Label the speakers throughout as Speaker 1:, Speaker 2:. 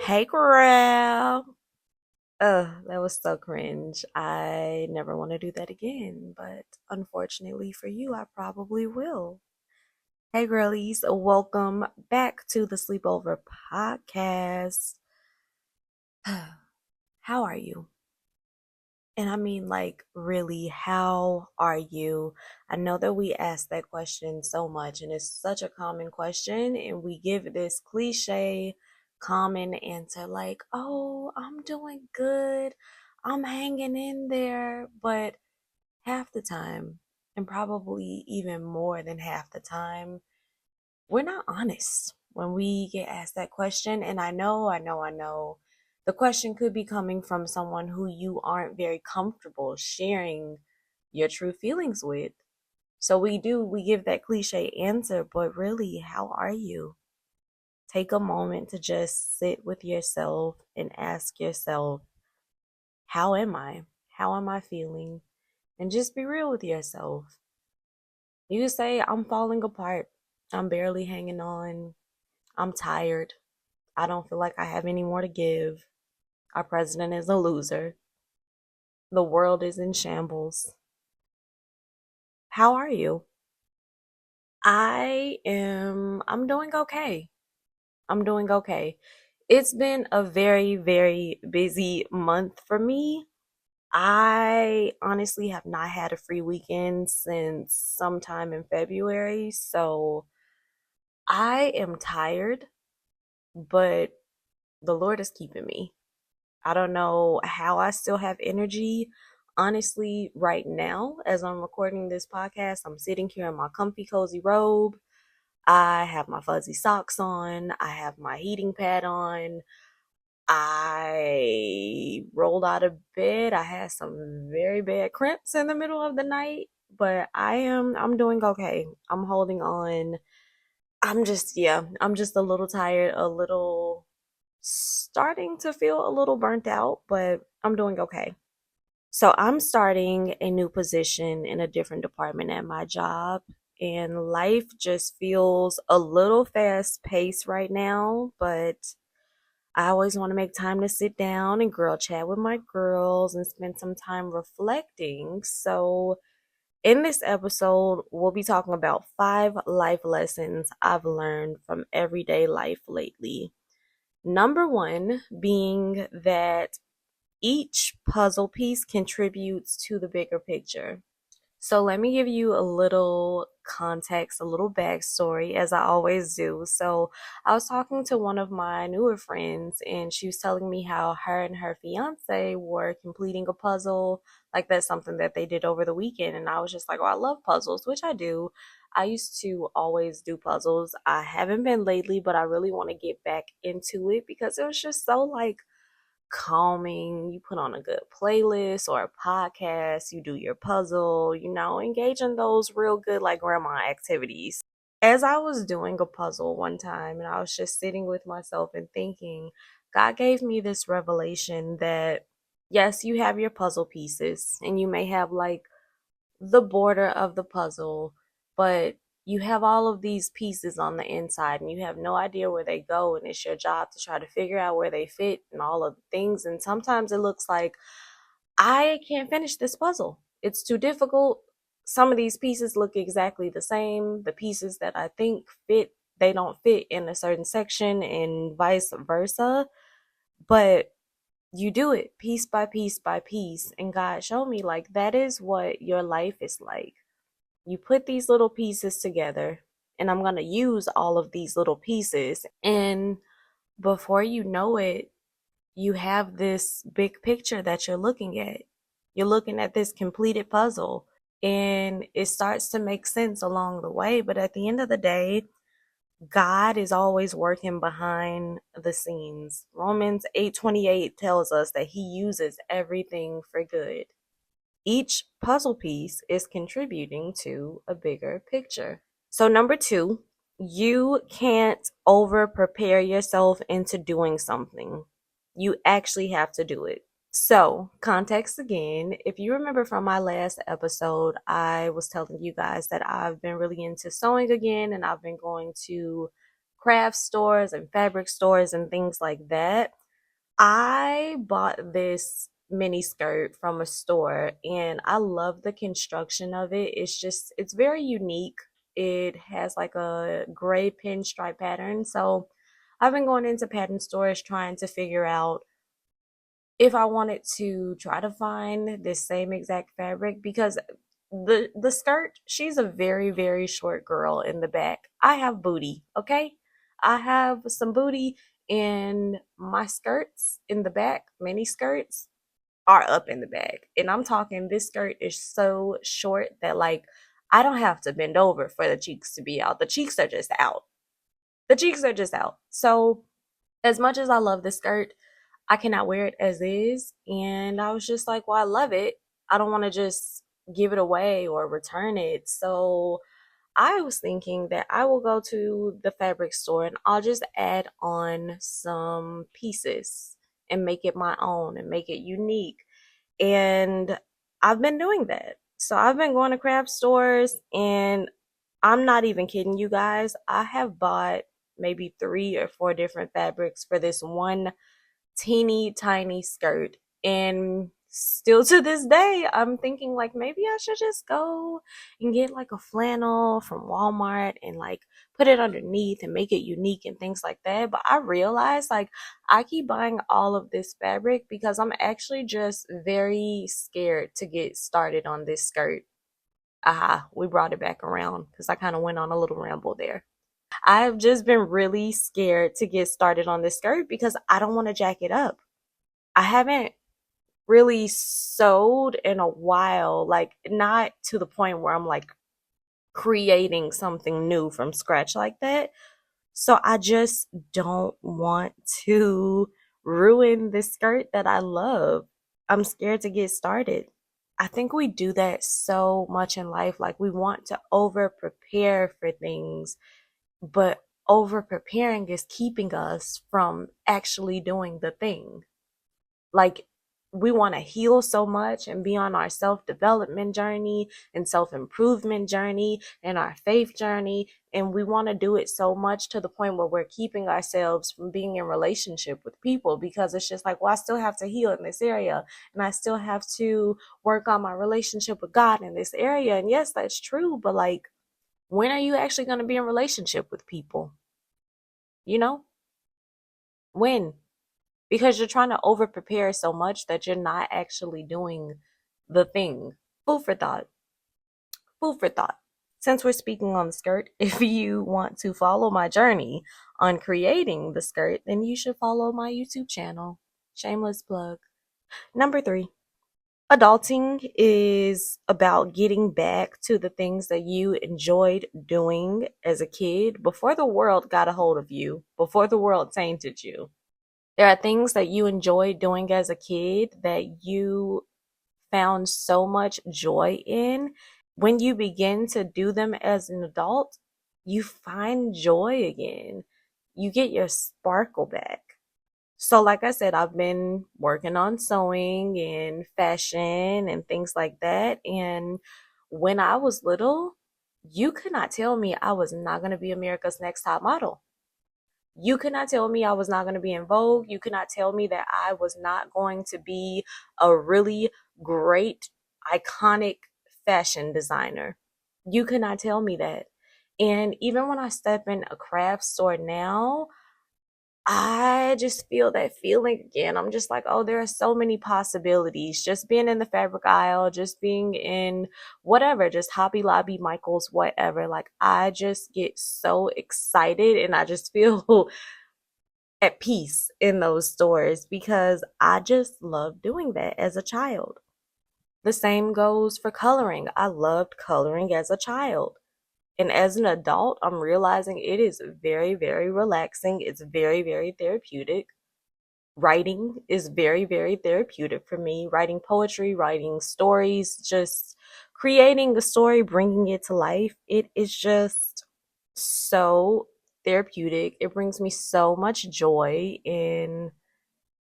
Speaker 1: Hey, girl. That was so cringe. I never want to do that again, but unfortunately for you, I probably will. Hey, girlies, welcome back to the Sleepover podcast. How are you? And I mean, like, really, how are you? I know that we ask that question so much, and it's such a common question, and we give this cliche, common answer like, oh, I'm doing good, I'm hanging in there. But half the time, and probably even more than half the time, we're not honest when we get asked that question. And I know the question could be coming from someone who you aren't very comfortable sharing your true feelings with. So we give that cliche answer, but really, how are you? Take a moment to just sit with yourself and ask yourself, how am I? How am I feeling? And just be real with yourself. You say, I'm falling apart. I'm barely hanging on. I'm tired. I don't feel like I have any more to give. Our president is a loser. The world is in shambles. How are you? I'm doing okay. I'm doing okay. It's been a very, very busy month for me. I honestly have not had a free weekend since sometime in February, so I am tired, but the Lord is keeping me. I don't know how I still have energy. Honestly, right now, as I'm recording this podcast, I'm sitting here in my comfy, cozy robe. I have my fuzzy socks on. I have my heating pad on. I rolled out of bed. I had some very bad cramps in the middle of the night, but I'm doing okay. I'm holding on. I'm just a little tired, a little starting to feel a little burnt out, but I'm doing okay. So I'm starting a new position in a different department at my job, and life just feels a little fast paced right now, but I always want to make time to sit down and girl chat with my girls and spend some time reflecting. So in this episode, we'll be talking about 5 life lessons I've learned from everyday life lately. Number one being that each puzzle piece contributes to the bigger picture. So let me give you a little context, a little backstory, as I always do. So I was talking to one of my newer friends, and she was telling me how her and her fiance were completing a puzzle. Like that's something that they did over the weekend. And I was just like, oh, I love puzzles, which I do. I used to always do puzzles. I haven't been lately, but I really want to get back into it because it was just so like calming. You put on a good playlist or a podcast, you do your puzzle, engage in those real good, like grandma activities. As I was doing a puzzle one time and I was just sitting with myself and thinking, God gave me this revelation that yes, you have your puzzle pieces and you may have like the border of the puzzle, but you have all of these pieces on the inside and you have no idea where they go, and it's your job to try to figure out where they fit and all of the things. And sometimes it looks like I can't finish this puzzle. It's too difficult. Some of these pieces look exactly the same. The pieces that I think fit, they don't fit in a certain section and vice versa. But you do it piece by piece by piece. And God showed me like that is what your life is like. You put these little pieces together, and I'm going to use all of these little pieces. And before you know it, you have this big picture that you're looking at. You're looking at this completed puzzle, and it starts to make sense along the way. But at the end of the day, God is always working behind the scenes. Romans 8:28 tells us that he uses everything for good. Each puzzle piece is contributing to a bigger picture. So, number two, you can't over prepare yourself into doing something. You actually have to do it. So, context again. If you remember from my last episode, I was telling you guys that I've been really into sewing again and I've been going to craft stores and fabric stores and things like that. I bought this mini skirt from a store and I love the construction of it. It's very unique. It has like a gray pinstripe pattern. So I've been going into pattern stores trying to figure out if I wanted to try to find this same exact fabric because the skirt, she's a very, very short girl in the back. I have booty, okay? I have some booty and my skirts in the back, mini skirts, are up in the back. And I'm talking this skirt is so short that like I don't have to bend over for the cheeks to be out. The cheeks are just out. The cheeks are just out. So as much as I love this skirt, I cannot wear it as is. And I was just like, well, I love it. I don't want to just give it away or return it. So I was thinking that I will go to the fabric store and I'll just add on some pieces and make it my own and make it unique. And I've been doing that. So I've been going to craft stores and I'm not even kidding you guys. I have bought maybe 3 or 4 different fabrics for this one teeny tiny skirt. And still to this day, I'm thinking like maybe I should just go and get like a flannel from Walmart and like put it underneath and make it unique and things like that. But I realized like I keep buying all of this fabric because I'm actually just very scared to get started on this skirt. Aha, we brought it back around because I kind of went on a little ramble there. I've just been really scared to get started on this skirt because I don't want to jack it up. I haven't really sewed in a while, like not to the point where I'm like creating something new from scratch like that. So I just don't want to ruin this skirt that I love. I'm scared to get started. I think we do that so much in life. Like we want to over prepare for things, but over preparing is keeping us from actually doing the thing. Like we want to heal so much and be on our self-development journey and self-improvement journey and our faith journey, and we want to do it so much to the point where we're keeping ourselves from being in relationship with people because it's just like, well, I still have to heal in this area and I still have to work on my relationship with God in this area. And yes, that's true, but like when are you actually going to be in relationship with people? You know, when? Because you're trying to over prepare so much that you're not actually doing the thing. Food for thought. Food for thought. Since we're speaking on the skirt, if you want to follow my journey on creating the skirt, then you should follow my YouTube channel. Shameless plug. Number 3. Adulting is about getting back to the things that you enjoyed doing as a kid before the world got a hold of you, before the world tainted you. There are things that you enjoyed doing as a kid that you found so much joy in. When you begin to do them as an adult, you find joy again. You get your sparkle back. So, like I said, I've been working on sewing and fashion and things like that. And when I was little, you could not tell me I was not going to be America's Next Top Model. You could not tell me I was not going to be in Vogue. You could not tell me that I was not going to be a really great, iconic fashion designer. You could not tell me that. And even when I step in a craft store now, I just feel that feeling again. I'm just like, oh, there are so many possibilities. Just being in the fabric aisle, just being in whatever, just Hobby Lobby, Michael's, whatever. Like, I just get so excited and I just feel at peace in those stores because I just love doing that as a child. The same goes for coloring. I loved coloring as a child. And as an adult, I'm realizing it is very, very relaxing. It's very, very therapeutic. Writing is very, very therapeutic for me. Writing poetry, writing stories, just creating a story, bringing it to life. It is just so therapeutic. It brings me so much joy. And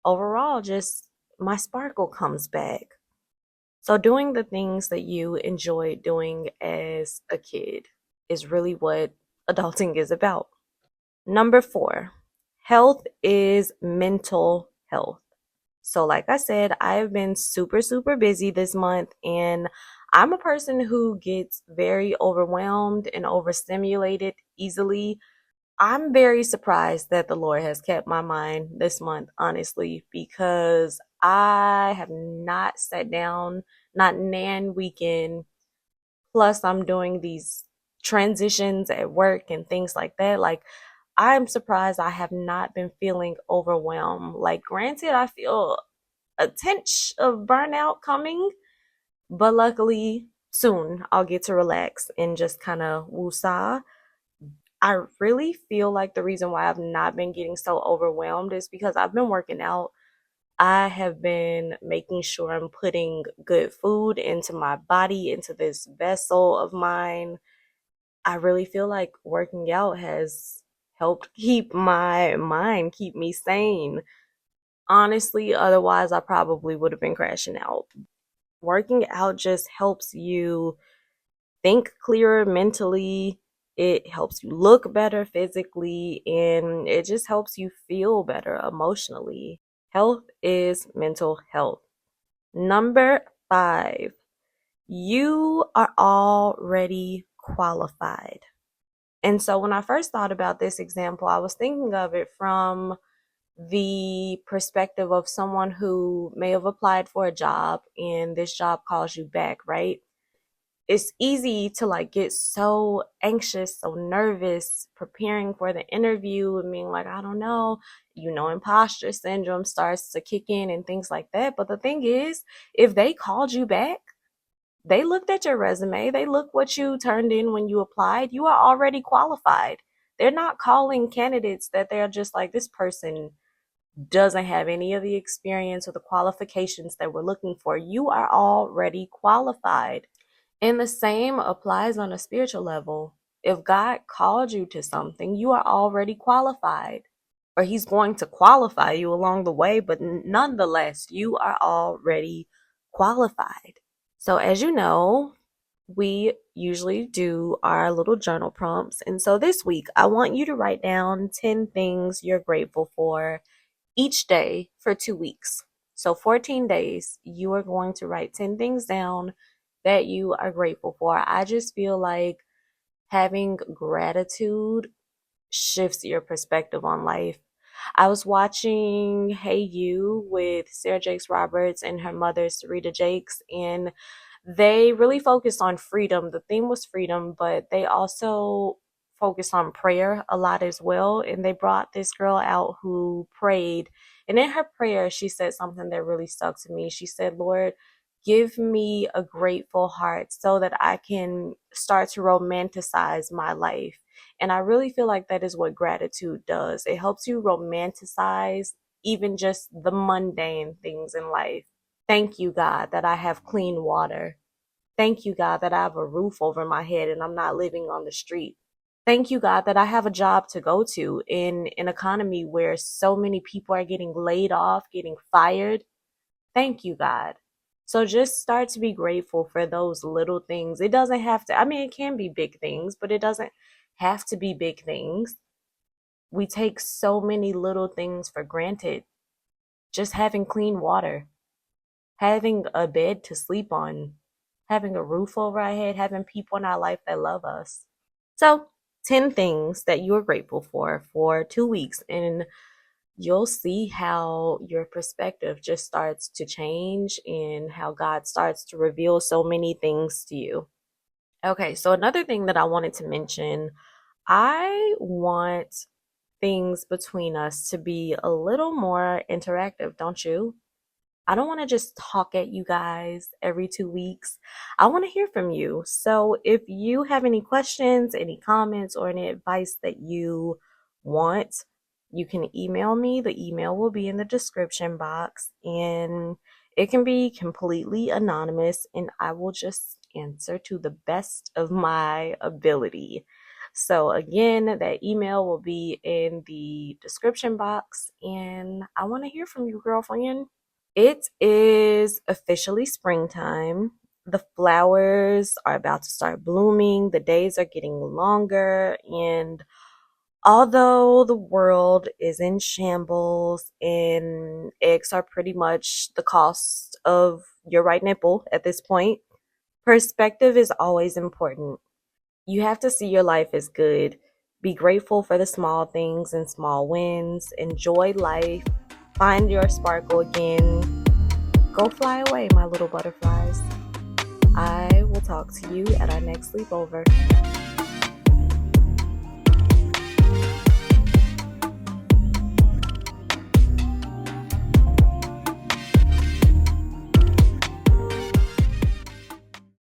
Speaker 1: overall, just my sparkle comes back. So, doing the things that you enjoyed doing as a kid is really what adulting is about. Number 4, health is mental health. So, like I said, I've been super, super busy this month, and I'm a person who gets very overwhelmed and overstimulated easily. I'm very surprised that the Lord has kept my mind this month, honestly, because I have not sat down, not nan weekend. Plus, I'm doing these transitions at work and things like that. Like, I'm surprised I have not been feeling overwhelmed. Like, granted, I feel a tinge of burnout coming, but luckily, soon I'll get to relax and just kind of woosah. I really feel like the reason why I've not been getting so overwhelmed is because I've been working out. I have been making sure I'm putting good food into my body, into this vessel of mine. I really feel like working out has helped keep my mind, keep me sane. Honestly, otherwise, I probably would have been crashing out. Working out just helps you think clearer mentally. It helps you look better physically, and it just helps you feel better emotionally. Health is mental health. Number 5, you are already qualified. And so when I first thought about this example, I was thinking of it from the perspective of someone who may have applied for a job and this job calls you back, right? It's easy to like get so anxious, so nervous preparing for the interview and being like, I don't know, imposter syndrome starts to kick in and things like that. But the thing is, if they called you back, they looked at your resume, they looked what you turned in when you applied, you are already qualified. They're not calling candidates that they're just like, this person doesn't have any of the experience or the qualifications that we're looking for. You are already qualified. And the same applies on a spiritual level. If God called you to something, you are already qualified, or He's going to qualify you along the way, but nonetheless, you are already qualified. So, as you know, we usually do our little journal prompts. And so this week, I want you to write down 10 things you're grateful for each day for 2 weeks. So 14 days, you are going to write 10 things down that you are grateful for. I just feel like having gratitude shifts your perspective on life. I was watching Hey You with Sarah Jakes Roberts and her mother, Sarita Jakes, and they really focused on freedom. The theme was freedom, but they also focused on prayer a lot as well. And they brought this girl out who prayed. And in her prayer, she said something that really stuck to me. She said, Lord, give me a grateful heart so that I can start to romanticize my life. And I really feel like that is what gratitude does. It helps you romanticize even just the mundane things in life. Thank you, God, that I have clean water. Thank you, God, that I have a roof over my head and I'm not living on the street. Thank you, God, that I have a job to go to in an economy where so many people are getting laid off, getting fired. Thank you, God. So just start to be grateful for those little things. It doesn't have to, I mean, it can be big things, but it doesn't have to be big things. We take so many little things for granted. Just having clean water, having a bed to sleep on, having a roof over our head, having people in our life that love us. So, 10 things that you are grateful for 2 weeks, and you'll see how your perspective just starts to change and how God starts to reveal so many things to you. Okay, so another thing that I wanted to mention, I want things between us to be a little more interactive, don't you? I don't want to just talk at you guys every 2 weeks. I want to hear from you. So if you have any questions, any comments, or any advice that you want, you can email me. The email will be in the description box and it can be completely anonymous and I will just answer to the best of my ability. So again, that email will be in the description box and I want to hear from you, girlfriend. It is officially springtime. The flowers are about to start blooming. The days are getting longer. And Although the world is in shambles and eggs are pretty much the cost of your right nipple at this point, perspective is always important. You have to see your life as good. Be grateful for the small things and small wins. Enjoy life. Find your sparkle again. Go fly away, my little butterflies. I will talk to you at our next sleepover.